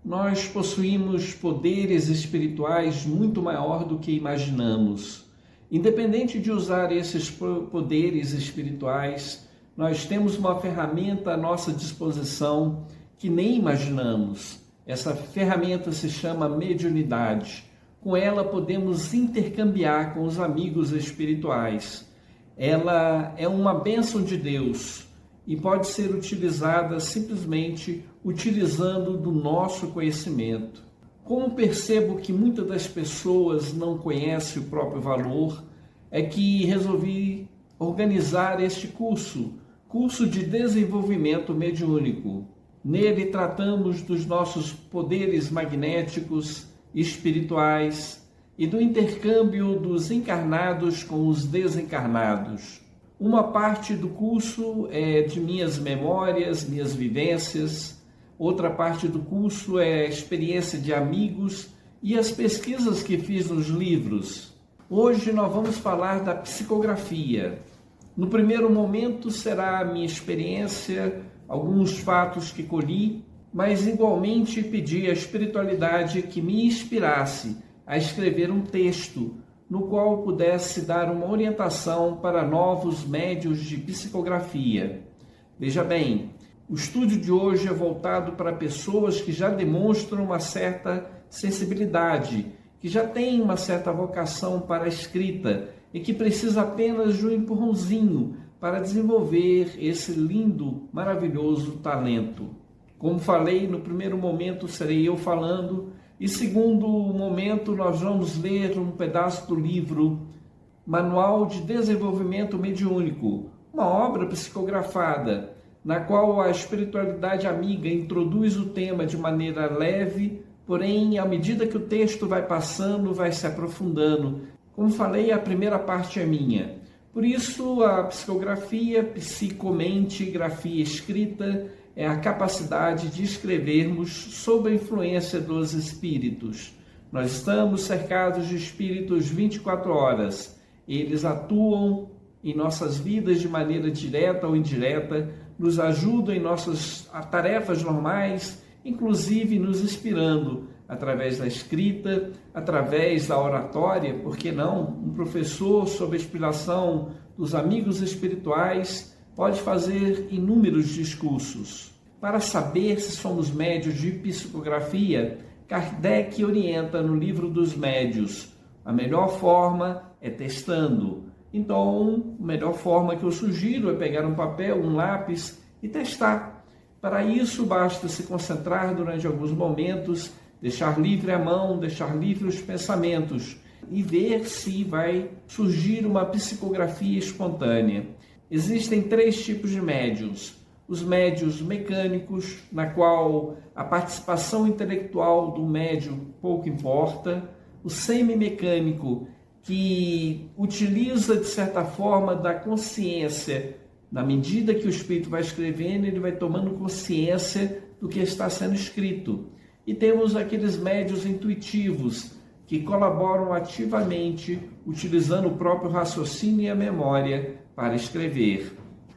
nós possuímos poderes espirituais muito maior do que imaginamos. Independente de usar esses poderes espirituais, nós temos uma ferramenta à nossa disposição que nem imaginamos. Essa ferramenta se chama mediunidade. Com ela podemos intercambiar com os amigos espirituais. Ela é uma bênção de Deus e pode ser utilizada simplesmente utilizando do nosso conhecimento. Como percebo que muitas das pessoas não conhecem o próprio valor, é que resolvi organizar este curso de desenvolvimento mediúnico. Nele tratamos dos nossos poderes magnéticos, espirituais e do intercâmbio dos encarnados com os desencarnados. Uma parte do curso é de minhas memórias, minhas vivências. Outra parte do curso é a experiência de amigos e as pesquisas que fiz nos livros. Hoje nós vamos falar da psicografia. No primeiro momento será a minha experiência, alguns fatos que colhi, mas igualmente pedi à espiritualidade que me inspirasse a escrever um texto no qual pudesse dar uma orientação para novos médios de psicografia. Veja bem, o estudo de hoje é voltado para pessoas que já demonstram uma certa sensibilidade, que já têm uma certa vocação para a escrita e que precisa apenas de um empurrãozinho para desenvolver esse lindo, maravilhoso talento. Como falei, no primeiro momento serei eu falando, e segundo momento nós vamos ler um pedaço do livro Manual de Desenvolvimento Mediúnico, uma obra psicografada, na qual a espiritualidade amiga introduz o tema de maneira leve, porém, à medida que o texto vai passando, vai se aprofundando. Como falei, a primeira parte é minha. Por isso, a psicografia, psicomente, grafia escrita, é a capacidade de escrevermos sob a influência dos espíritos. Nós estamos cercados de espíritos 24 horas. Eles atuam em nossas vidas de maneira direta ou indireta, nos ajudam em nossas tarefas normais, inclusive nos inspirando através da escrita, através da oratória, por que não? Um professor, sob a inspiração dos amigos espirituais, pode fazer inúmeros discursos. Para saber se somos médios de psicografia, Kardec orienta no Livro dos Médios: a melhor forma é testando. Então, a melhor forma que eu sugiro é pegar um papel, um lápis e testar. Para isso, basta se concentrar durante alguns momentos, deixar livre a mão, deixar livre os pensamentos e ver se vai surgir uma psicografia espontânea. Existem 3 tipos de médios. Os médios mecânicos, na qual a participação intelectual do médium pouco importa. O semimecânico, que utiliza, de certa forma, da consciência. Na medida que o espírito vai escrevendo, ele vai tomando consciência do que está sendo escrito. E temos aqueles médios intuitivos, que colaboram ativamente, utilizando o próprio raciocínio e a memória para escrever.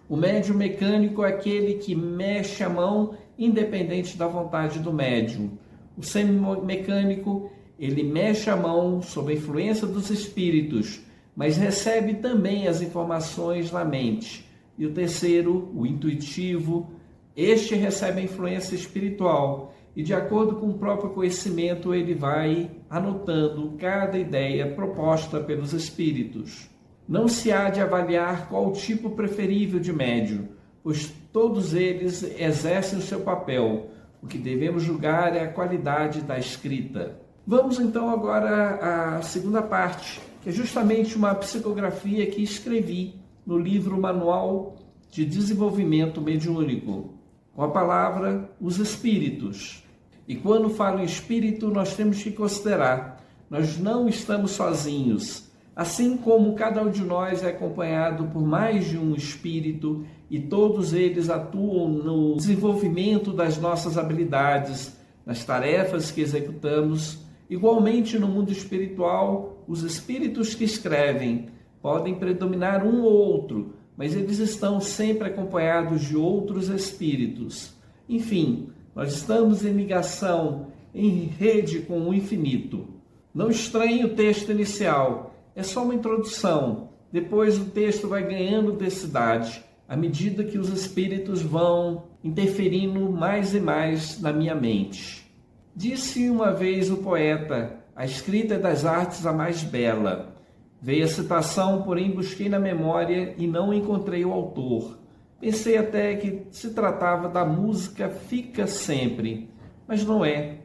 O médium mecânico é aquele que mexe a mão independente da vontade do médium. O semimecânico, ele mexe a mão sob a influência dos espíritos, mas recebe também as informações na mente. E o terceiro, o intuitivo, este recebe a influência espiritual e, de acordo com o próprio conhecimento, ele vai anotando cada ideia proposta pelos espíritos. Não se há de avaliar qual o tipo preferível de médium, pois todos eles exercem o seu papel. O que devemos julgar é a qualidade da escrita. Vamos então agora à segunda parte, que é justamente uma psicografia que escrevi no livro Manual de Desenvolvimento Mediúnico, com a palavra Os Espíritos. E quando falo em espírito, nós temos que considerar, nós não estamos sozinhos. Assim como cada um de nós é acompanhado por mais de um espírito e todos eles atuam no desenvolvimento das nossas habilidades, nas tarefas que executamos, igualmente no mundo espiritual, os espíritos que escrevem podem predominar um ou outro, mas eles estão sempre acompanhados de outros espíritos. Enfim, nós estamos em ligação em rede com o infinito. Não estranhe o texto inicial, é só uma introdução. Depois o texto vai ganhando densidade, à medida que os espíritos vão interferindo mais e mais na minha mente. Disse uma vez o poeta: a escrita é das artes a mais bela. Veio a citação, porém busquei na memória e não encontrei o autor. Pensei até que se tratava da música Fica Sempre, mas não é.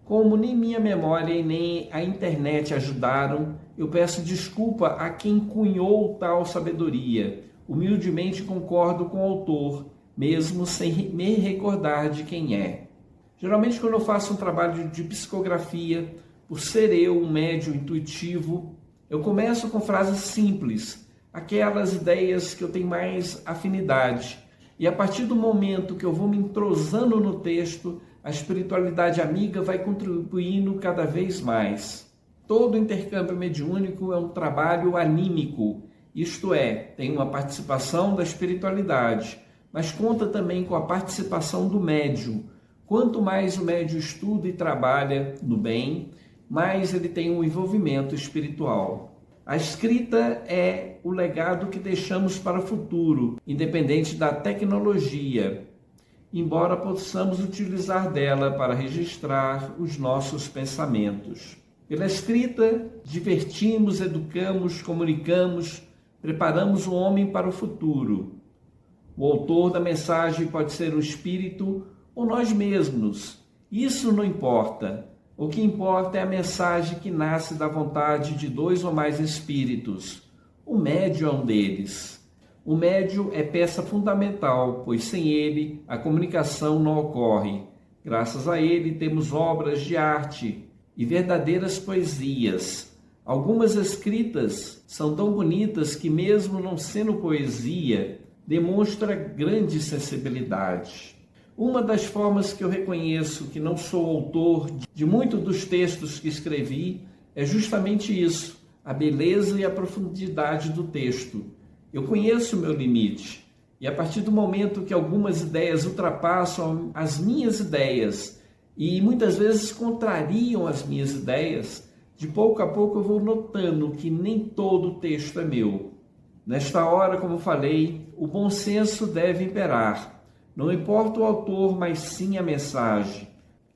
Como nem minha memória e nem a internet ajudaram, eu peço desculpa a quem cunhou tal sabedoria. Humildemente concordo com o autor, mesmo sem me recordar de quem é. Geralmente, quando eu faço um trabalho de psicografia, por ser eu um médium intuitivo, eu começo com frases simples, aquelas ideias que eu tenho mais afinidade. E a partir do momento que eu vou me entrosando no texto, a espiritualidade amiga vai contribuindo cada vez mais. Todo intercâmbio mediúnico é um trabalho anímico, isto é, tem uma participação da espiritualidade, mas conta também com a participação do médium. Quanto mais o médium estuda e trabalha no bem, mais ele tem um envolvimento espiritual. A escrita é o legado que deixamos para o futuro, independente da tecnologia, embora possamos utilizar dela para registrar os nossos pensamentos. Pela escrita, divertimos, educamos, comunicamos, preparamos o homem para o futuro. O autor da mensagem pode ser o espírito ou nós mesmos. Isso não importa. O que importa é a mensagem que nasce da vontade de 2 ou mais espíritos. O médium é um deles. O médium é peça fundamental, pois sem ele a comunicação não ocorre. Graças a ele temos obras de arte e verdadeiras poesias. Algumas escritas são tão bonitas que, mesmo não sendo poesia, demonstra grande sensibilidade. Uma das formas que eu reconheço que não sou autor de muitos dos textos que escrevi é justamente isso, a beleza e a profundidade do texto. Eu conheço o meu limite, e a partir do momento que algumas ideias ultrapassam as minhas ideias e muitas vezes contrariam as minhas ideias, de pouco a pouco eu vou notando que nem todo o texto é meu. Nesta hora, como falei, o bom senso deve imperar. Não importa o autor, mas sim a mensagem.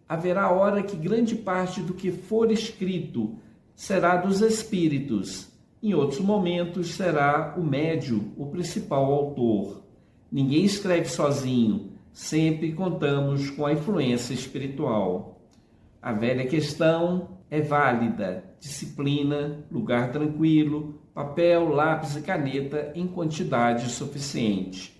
Haverá hora que grande parte do que for escrito será dos espíritos. Em outros momentos será o médium, o principal autor. Ninguém escreve sozinho, sempre contamos com a influência espiritual. A velha questão é válida: disciplina, lugar tranquilo, papel, lápis e caneta em quantidade suficiente.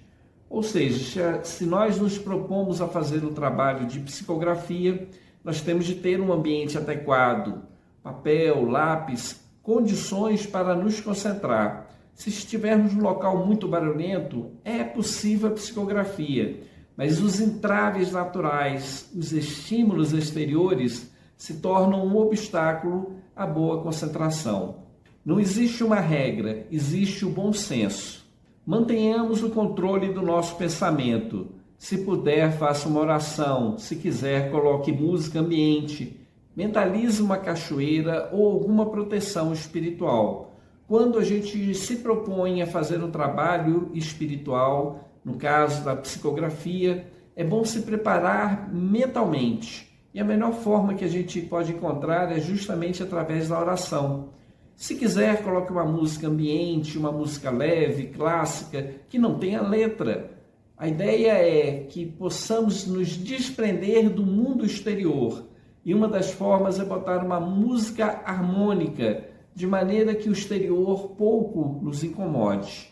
Ou seja, se nós nos propomos a fazer um trabalho de psicografia, nós temos de ter um ambiente adequado, papel, lápis, condições para nos concentrar. Se estivermos num local muito barulhento, é possível a psicografia, mas os entraves naturais, os estímulos exteriores, se tornam um obstáculo à boa concentração. Não existe uma regra, existe o bom senso. Mantenhamos o controle do nosso pensamento. Se puder, faça uma oração. Se quiser, coloque música ambiente. Mentalize uma cachoeira ou alguma proteção espiritual. Quando a gente se propõe a fazer um trabalho espiritual, no caso da psicografia, é bom se preparar mentalmente. E a melhor forma que a gente pode encontrar é justamente através da oração. Se quiser, coloque uma música ambiente, uma música leve, clássica, que não tenha letra. A ideia é que possamos nos desprender do mundo exterior. E uma das formas é botar uma música harmônica, de maneira que o exterior pouco nos incomode.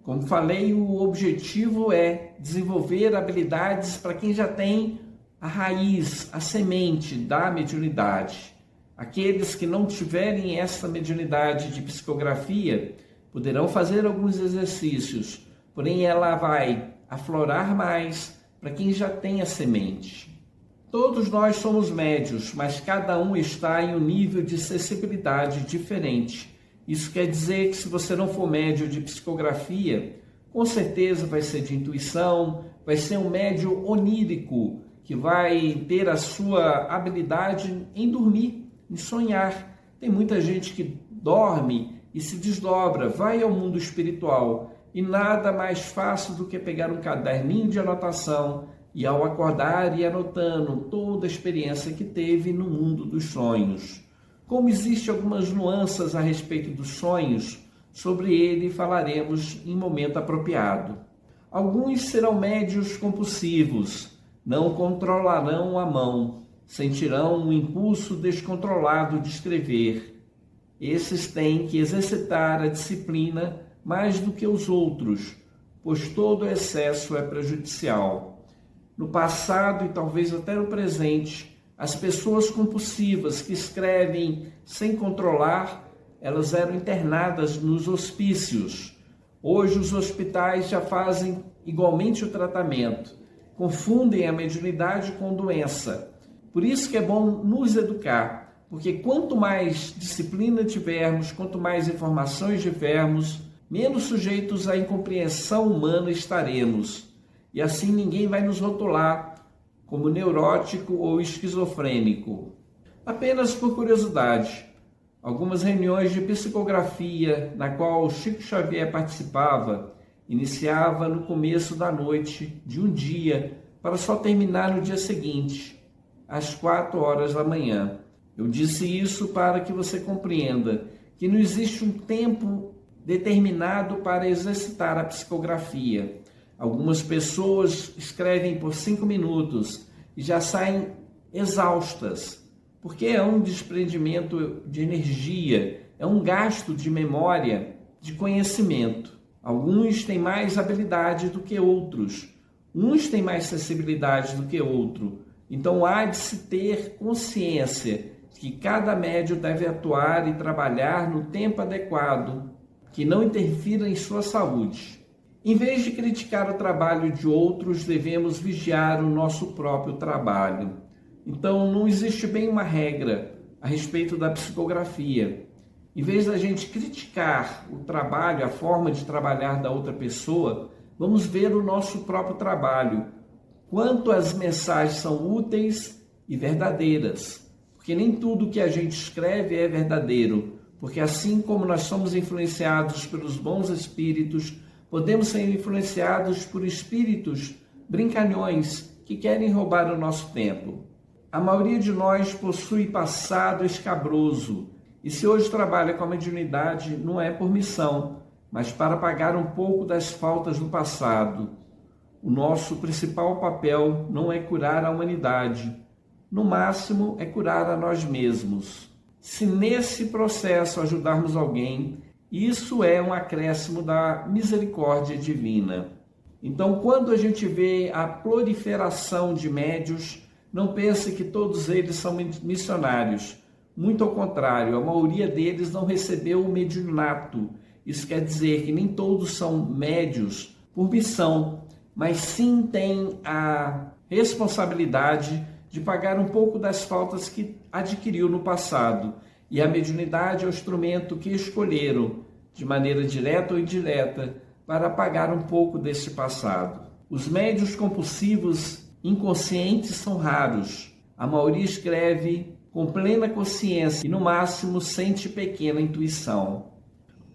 Como falei, o objetivo é desenvolver habilidades para quem já tem a raiz, a semente da mediunidade. Aqueles que não tiverem essa mediunidade de psicografia poderão fazer alguns exercícios, porém ela vai aflorar mais para quem já tem a semente. Todos nós somos médios, mas cada um está em um nível de sensibilidade diferente. Isso quer dizer que se você não for médio de psicografia, com certeza vai ser de intuição, vai ser um médio onírico, que vai ter a sua habilidade em dormir, em sonhar. Tem muita gente que dorme e se desdobra, vai ao mundo espiritual, e nada mais fácil do que pegar um caderninho de anotação e ao acordar ir anotando toda a experiência que teve no mundo dos sonhos. Como existem algumas nuances a respeito dos sonhos, sobre ele falaremos em momento apropriado. Alguns serão médios compulsivos, não controlarão a mão, sentirão um impulso descontrolado de escrever. Esses têm que exercitar a disciplina mais do que os outros, pois todo excesso é prejudicial. No passado e talvez até no presente, as pessoas compulsivas que escrevem sem controlar, elas eram internadas nos hospícios. Hoje os hospitais já fazem igualmente o tratamento, confundem a mediunidade com doença. Por isso que é bom nos educar, porque quanto mais disciplina tivermos, quanto mais informações tivermos, menos sujeitos à incompreensão humana estaremos. E assim ninguém vai nos rotular como neurótico ou esquizofrênico. Apenas por curiosidade, algumas reuniões de psicografia na qual Chico Xavier participava, iniciava no começo da noite de um dia para só terminar no dia seguinte, às 4 horas da manhã. Eu disse isso para que você compreenda que não existe um tempo determinado para exercitar a psicografia. Algumas pessoas escrevem por 5 minutos e já saem exaustas, porque é um desprendimento de energia, é um gasto de memória, de conhecimento. Alguns têm mais habilidade do que outros, uns têm mais sensibilidade do que outro. Então há de se ter consciência que cada médium deve atuar e trabalhar no tempo adequado, que não interfira em sua saúde. Em vez de criticar o trabalho de outros, devemos vigiar o nosso próprio trabalho. Então, não existe bem uma regra a respeito da psicografia. Em vez da gente criticar o trabalho, a forma de trabalhar da outra pessoa, vamos ver o nosso próprio trabalho. Quanto as mensagens são úteis e verdadeiras. Porque nem tudo que a gente escreve é verdadeiro. Porque assim como nós somos influenciados pelos bons espíritos, podemos ser influenciados por espíritos brincalhões que querem roubar o nosso tempo. A maioria de nós possui passado escabroso, e se hoje trabalha com a mediunidade, não é por missão, mas para pagar um pouco das faltas do passado. O nosso principal papel não é curar a humanidade, no máximo é curar a nós mesmos. Se nesse processo ajudarmos alguém, isso é um acréscimo da misericórdia divina. Então, quando a gente vê a proliferação de médios, não pense que todos eles são missionários. Muito ao contrário, a maioria deles não recebeu o mediunato. Isso quer dizer que nem todos são médios por missão, mas sim têm a responsabilidade de pagar um pouco das faltas que adquiriu no passado. E a mediunidade é o instrumento que escolheram, de maneira direta ou indireta, para apagar um pouco deste passado. Os médiuns compulsivos inconscientes são raros. A maioria escreve com plena consciência e, no máximo, sente pequena intuição.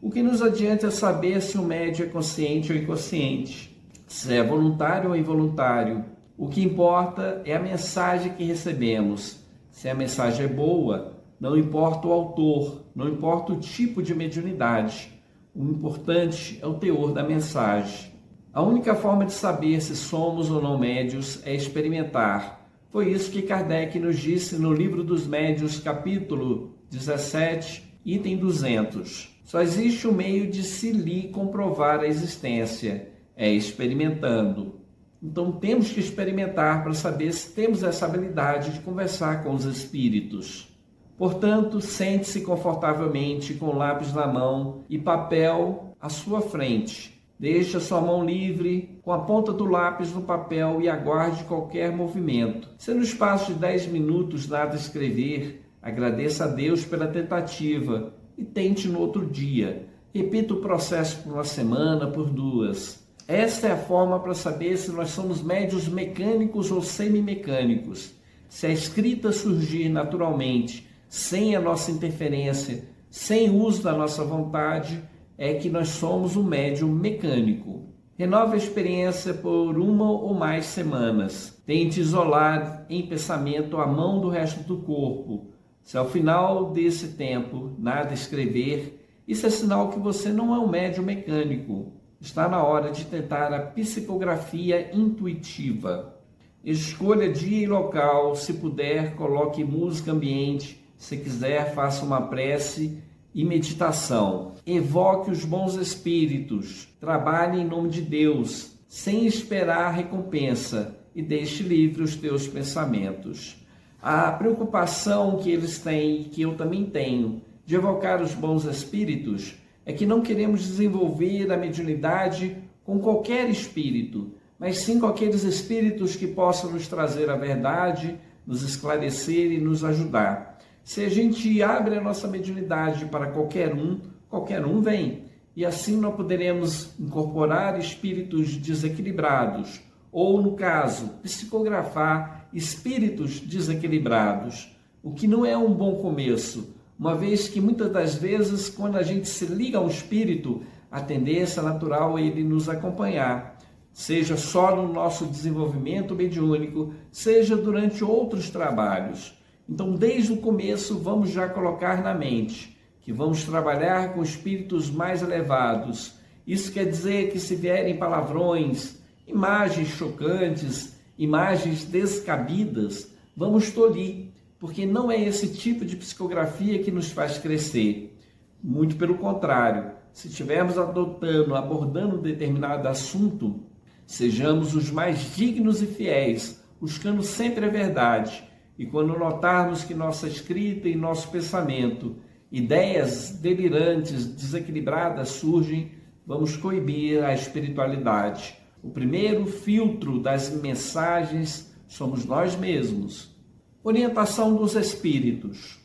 O que nos adianta é saber se o médium é consciente ou inconsciente, se é voluntário ou involuntário. O que importa é a mensagem que recebemos. Se a mensagem é boa, não importa o autor, não importa o tipo de mediunidade. O importante é o teor da mensagem. A única forma de saber se somos ou não médios é experimentar. Foi isso que Kardec nos disse no Livro dos Médiuns, capítulo 17, item 200. Só existe um meio de se lhe comprovar a existência, é experimentando. Então temos que experimentar para saber se temos essa habilidade de conversar com os espíritos. Portanto, sente-se confortavelmente com o lápis na mão e papel à sua frente. Deixe a sua mão livre com a ponta do lápis no papel e aguarde qualquer movimento. Se no espaço de 10 minutos nada escrever, agradeça a Deus pela tentativa e tente no outro dia. Repita o processo por uma semana, por 2. Esta é a forma para saber se nós somos médiuns mecânicos ou semimecânicos. Se a escrita surgir naturalmente, sem a nossa interferência, sem uso da nossa vontade, é que nós somos um médium mecânico. Renove a experiência por 1 ou mais semanas. Tente isolar em pensamento a mão do resto do corpo. Se ao final desse tempo nada escrever, isso é sinal que você não é um médium mecânico. Está na hora de tentar a psicografia intuitiva. Escolha dia e local. Se puder, coloque música ambiente. Se quiser, faça uma prece e meditação. Evoque os bons espíritos. Trabalhe em nome de Deus, sem esperar recompensa, e deixe livre os teus pensamentos. A preocupação que eles têm, e que eu também tenho, de evocar os bons espíritos, é que não queremos desenvolver a mediunidade com qualquer espírito, mas sim com aqueles espíritos que possam nos trazer a verdade, nos esclarecer e nos ajudar. Se a gente abre a nossa mediunidade para qualquer um vem. E assim nós poderemos incorporar espíritos desequilibrados, ou, no caso, psicografar espíritos desequilibrados, o que não é um bom começo, uma vez que muitas das vezes, quando a gente se liga a um espírito, a tendência natural é ele nos acompanhar, seja só no nosso desenvolvimento mediúnico, seja durante outros trabalhos. Então, desde o começo, vamos já colocar na mente que vamos trabalhar com espíritos mais elevados. Isso quer dizer que se vierem palavrões, imagens chocantes, imagens descabidas, vamos tolir, porque não é esse tipo de psicografia que nos faz crescer. Muito pelo contrário, se estivermos abordando um determinado assunto, sejamos os mais dignos e fiéis, buscando sempre a verdade. E quando notarmos que nossa escrita e nosso pensamento, ideias delirantes, desequilibradas surgem, vamos coibir a espiritualidade. O primeiro filtro das mensagens somos nós mesmos. Orientação dos espíritos.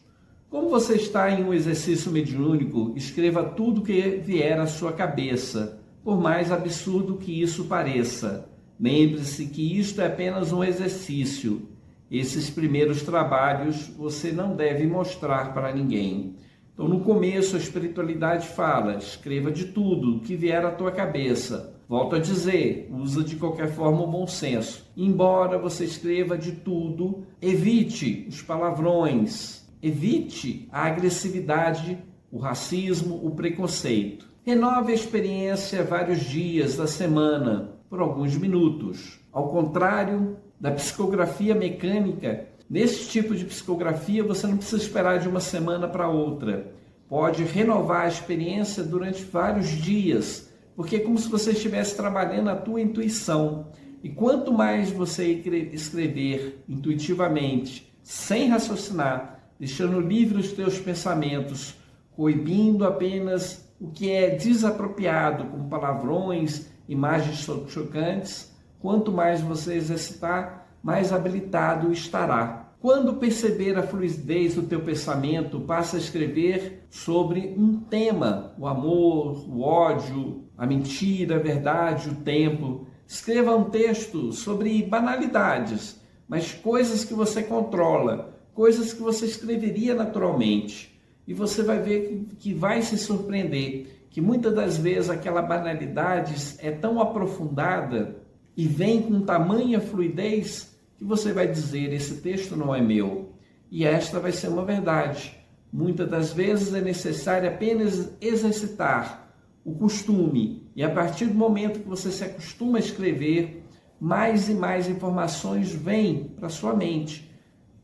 Como você está em um exercício mediúnico, escreva tudo que vier à sua cabeça, por mais absurdo que isso pareça. Lembre-se que isto é apenas um exercício. Esses primeiros trabalhos você não deve mostrar para ninguém. Então, no começo, a espiritualidade fala, escreva de tudo que vier à tua cabeça. Volto a dizer, usa de qualquer forma o bom senso. Embora você escreva de tudo, evite os palavrões, evite a agressividade, o racismo, o preconceito. Renove a experiência vários dias da semana, por alguns minutos. Ao contrário da psicografia mecânica, nesse tipo de psicografia você não precisa esperar de uma semana para outra. Pode renovar a experiência durante vários dias, porque é como se você estivesse trabalhando a tua intuição. E quanto mais você escrever intuitivamente, sem raciocinar, deixando livre os teus pensamentos, coibindo apenas o que é desapropriado, como palavrões, imagens chocantes, quanto mais você exercitar, mais habilitado estará. Quando perceber a fluidez do teu pensamento, passa a escrever sobre um tema, o amor, o ódio, a mentira, a verdade, o tempo. Escreva um texto sobre banalidades, mas coisas que você controla, coisas que você escreveria naturalmente. E você vai ver que vai se surpreender, que muitas das vezes aquela banalidade é tão aprofundada e vem com tamanha fluidez que você vai dizer, esse texto não é meu. E esta vai ser uma verdade. Muitas das vezes é necessário apenas exercitar o costume. E a partir do momento que você se acostuma a escrever, mais e mais informações vêm para a sua mente.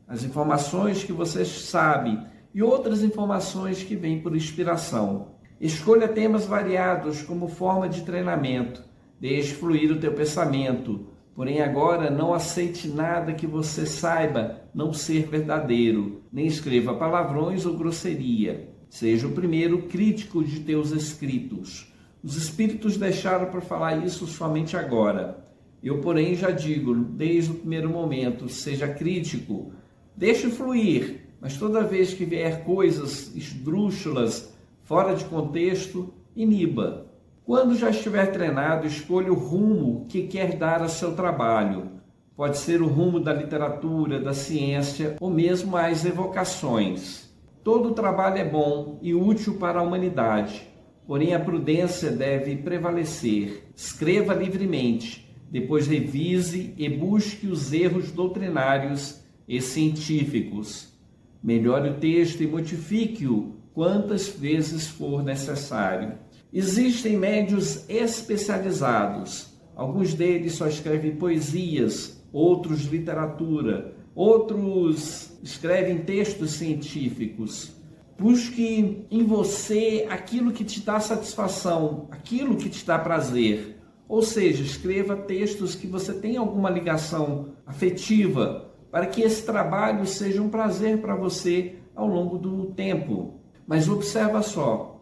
As informações que você sabe e outras informações que vêm por inspiração. Escolha temas variados como forma de treinamento. Deixe fluir o teu pensamento. Porém, agora não aceite nada que você saiba não ser verdadeiro. Nem escreva palavrões ou grosseria. Seja o primeiro crítico de teus escritos. Os espíritos deixaram para falar isso somente agora. Eu, porém, já digo, desde o primeiro momento, seja crítico. Deixe fluir, mas toda vez que vier coisas esdrúxulas, fora de contexto, iniba. Quando já estiver treinado, escolha o rumo que quer dar a seu trabalho. Pode ser o rumo da literatura, da ciência ou mesmo as evocações. Todo trabalho é bom e útil para a humanidade, porém a prudência deve prevalecer. Escreva livremente, depois revise e busque os erros doutrinários e científicos. Melhore o texto e modifique-o quantas vezes for necessário. Existem médios especializados. Alguns deles só escrevem poesias, outros literatura, outros escrevem textos científicos. Busque em você aquilo que te dá satisfação, aquilo que te dá prazer. Ou seja, escreva textos que você tenha alguma ligação afetiva, para que esse trabalho seja um prazer para você ao longo do tempo. Mas observa só,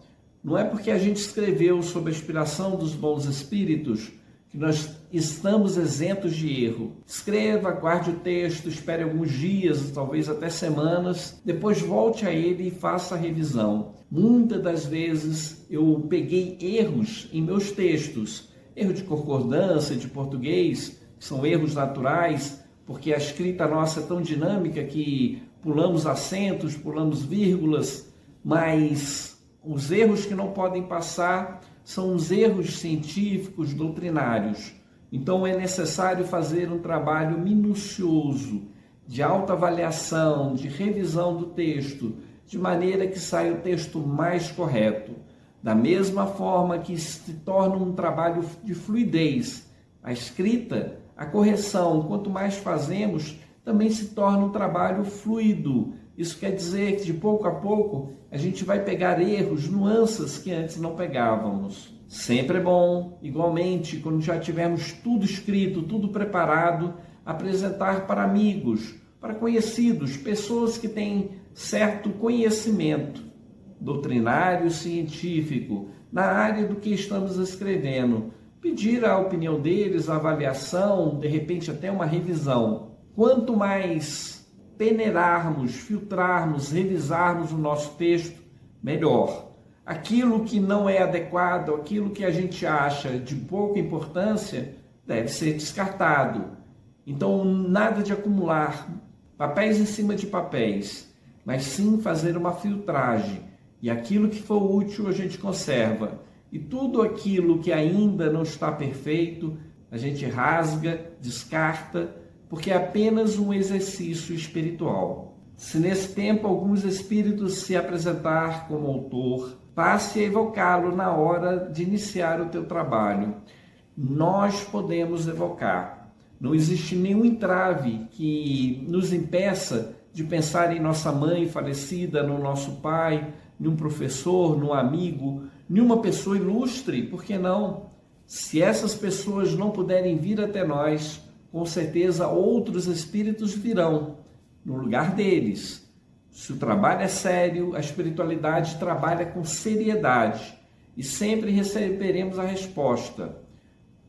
não é porque a gente escreveu sob a inspiração dos bons espíritos que nós estamos isentos de erro. Escreva, guarde o texto, espere alguns dias, talvez até semanas, depois volte a ele e faça a revisão. Muitas das vezes eu peguei erros em meus textos, erro de concordância, de português, que são erros naturais, porque a escrita nossa é tão dinâmica que pulamos acentos, pulamos vírgulas, mas os erros que não podem passar são os erros científicos, doutrinários. Então é necessário fazer um trabalho minucioso, de autoavaliação, de revisão do texto, de maneira que saia o texto mais correto. Da mesma forma que se torna um trabalho de fluidez, a escrita, a correção, quanto mais fazemos, também se torna um trabalho fluido. Isso quer dizer que de pouco a pouco a gente vai pegar erros, nuances que antes não pegávamos. Sempre é bom, igualmente, quando já tivermos tudo escrito, tudo preparado, apresentar para amigos, para conhecidos, pessoas que têm certo conhecimento doutrinário, científico, na área do que estamos escrevendo. Pedir a opinião deles, a avaliação, de repente até uma revisão. Quanto mais peneirarmos, filtrarmos, revisarmos o nosso texto, melhor. Aquilo que não é adequado, aquilo que a gente acha de pouca importância, deve ser descartado. Então, nada de acumular papéis em cima de papéis, mas sim fazer uma filtragem. E aquilo que for útil a gente conserva. E tudo aquilo que ainda não está perfeito, a gente rasga, descarta, porque é apenas um exercício espiritual. Se nesse tempo alguns espíritos se apresentar como autor, passe a evocá-lo na hora de iniciar o teu trabalho. Nós podemos evocar. Não existe nenhum entrave que nos impeça de pensar em nossa mãe falecida, no nosso pai, num professor, num amigo, numa pessoa ilustre, por que não? Se essas pessoas não puderem vir até nós, com certeza outros espíritos virão no lugar deles. Se o trabalho é sério, a espiritualidade trabalha com seriedade e sempre receberemos a resposta.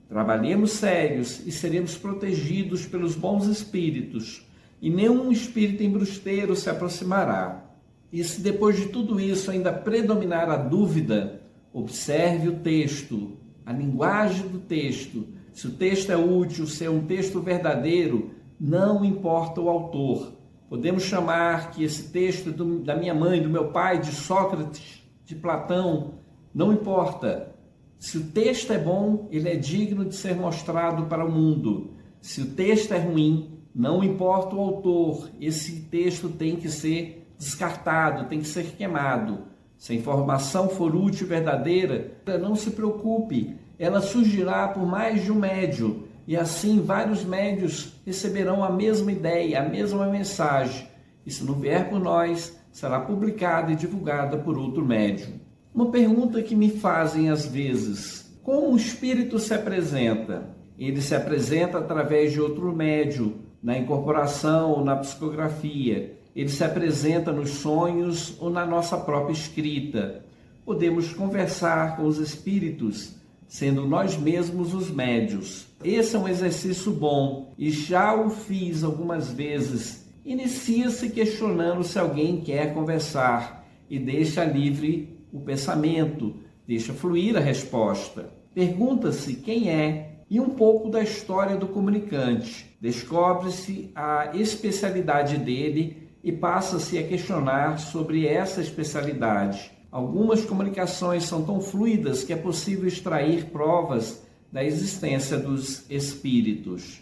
Trabalhemos sérios e seremos protegidos pelos bons espíritos e nenhum espírito embrusteiro se aproximará. E se depois de tudo isso ainda predominar a dúvida, observe o texto, a linguagem do texto. Se o texto é útil, se é um texto verdadeiro, não importa o autor. Podemos chamar que esse texto da minha mãe, do meu pai, de Sócrates, de Platão, não importa. Se o texto é bom, ele é digno de ser mostrado para o mundo. Se o texto é ruim, não importa o autor, esse texto tem que ser descartado, tem que ser queimado. Se a informação for útil e verdadeira, não se preocupe, ela surgirá por mais de um médium, e assim vários médios receberão a mesma ideia, a mesma mensagem, e se não vier por nós, será publicada e divulgada por outro médium. Uma pergunta que me fazem às vezes: como o espírito se apresenta? Ele se apresenta através de outro médium, na incorporação ou na psicografia. Ele se apresenta nos sonhos ou na nossa própria escrita. Podemos conversar com os espíritos, sendo nós mesmos os médios. Esse é um exercício bom e já o fiz algumas vezes. Inicia-se questionando se alguém quer conversar e deixa livre o pensamento. Deixa fluir a resposta. Pergunta-se quem é e um pouco da história do comunicante. Descobre-se a especialidade dele e passa-se a questionar sobre essa especialidade. Algumas comunicações são tão fluidas que é possível extrair provas da existência dos espíritos.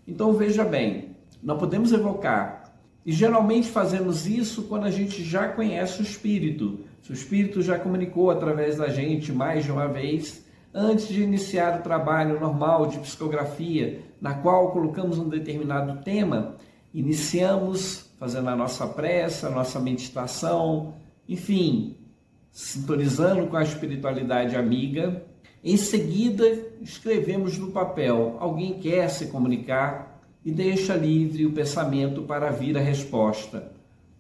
Então veja bem, nós podemos evocar, e geralmente fazemos isso quando a gente já conhece o espírito. Se o espírito já comunicou através da gente mais de uma vez, antes de iniciar o trabalho normal de psicografia, na qual colocamos um determinado tema, iniciamos fazendo a nossa prece, a nossa meditação, enfim, sintonizando com a espiritualidade amiga. Em seguida, escrevemos no papel, alguém quer se comunicar, e deixa livre o pensamento para vir a resposta.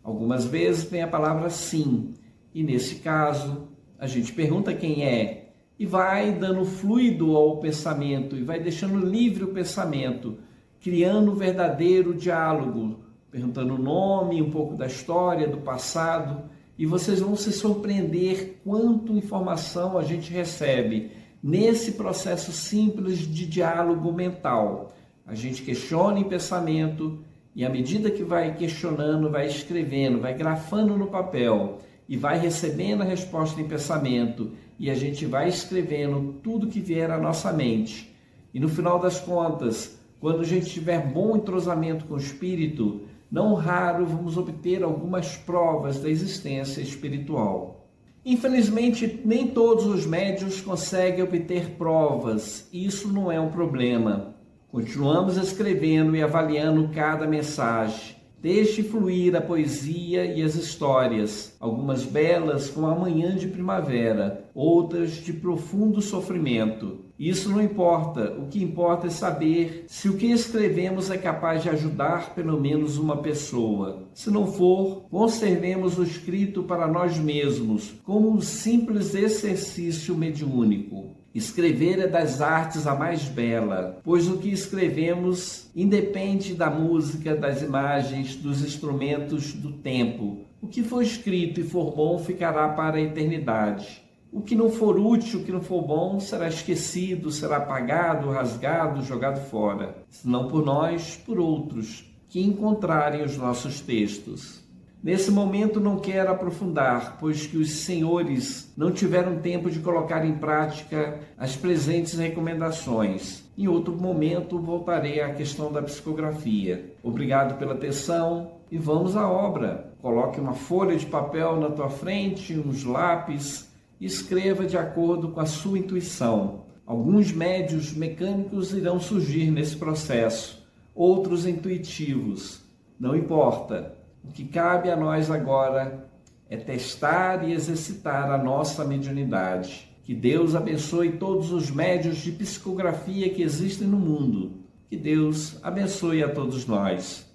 Algumas vezes vem a palavra sim, e nesse caso, a gente pergunta quem é, e vai dando fluido ao pensamento, e vai deixando livre o pensamento, criando um verdadeiro diálogo, perguntando o nome, um pouco da história, do passado, e vocês vão se surpreender quanto informação a gente recebe nesse processo simples de diálogo mental. A gente questiona em pensamento e à medida que vai questionando, vai escrevendo, vai grafando no papel e vai recebendo a resposta em pensamento e a gente vai escrevendo tudo que vier à nossa mente. E no final das contas, quando a gente tiver bom entrosamento com o espírito, não raro vamos obter algumas provas da existência espiritual. Infelizmente, nem todos os médiuns conseguem obter provas, e isso não é um problema. Continuamos escrevendo e avaliando cada mensagem. Deixe fluir a poesia e as histórias, algumas belas como a manhã de primavera, outras de profundo sofrimento. Isso não importa, o que importa é saber se o que escrevemos é capaz de ajudar pelo menos uma pessoa. Se não for, conservemos o escrito para nós mesmos, como um simples exercício mediúnico. Escrever é das artes a mais bela, pois o que escrevemos independe da música, das imagens, dos instrumentos do tempo. O que for escrito e for bom ficará para a eternidade. O que não for útil, o que não for bom, será esquecido, será apagado, rasgado, jogado fora. Se não por nós, por outros, que encontrarem os nossos textos. Nesse momento não quero aprofundar, pois que os senhores não tiveram tempo de colocar em prática as presentes recomendações. Em outro momento voltarei à questão da psicografia. Obrigado pela atenção e vamos à obra. Coloque uma folha de papel na tua frente, uns lápis e escreva de acordo com a sua intuição. Alguns médios mecânicos irão surgir nesse processo, outros intuitivos. Não importa. O que cabe a nós agora é testar e exercitar a nossa mediunidade. Que Deus abençoe todos os médiuns de psicografia que existem no mundo. Que Deus abençoe a todos nós.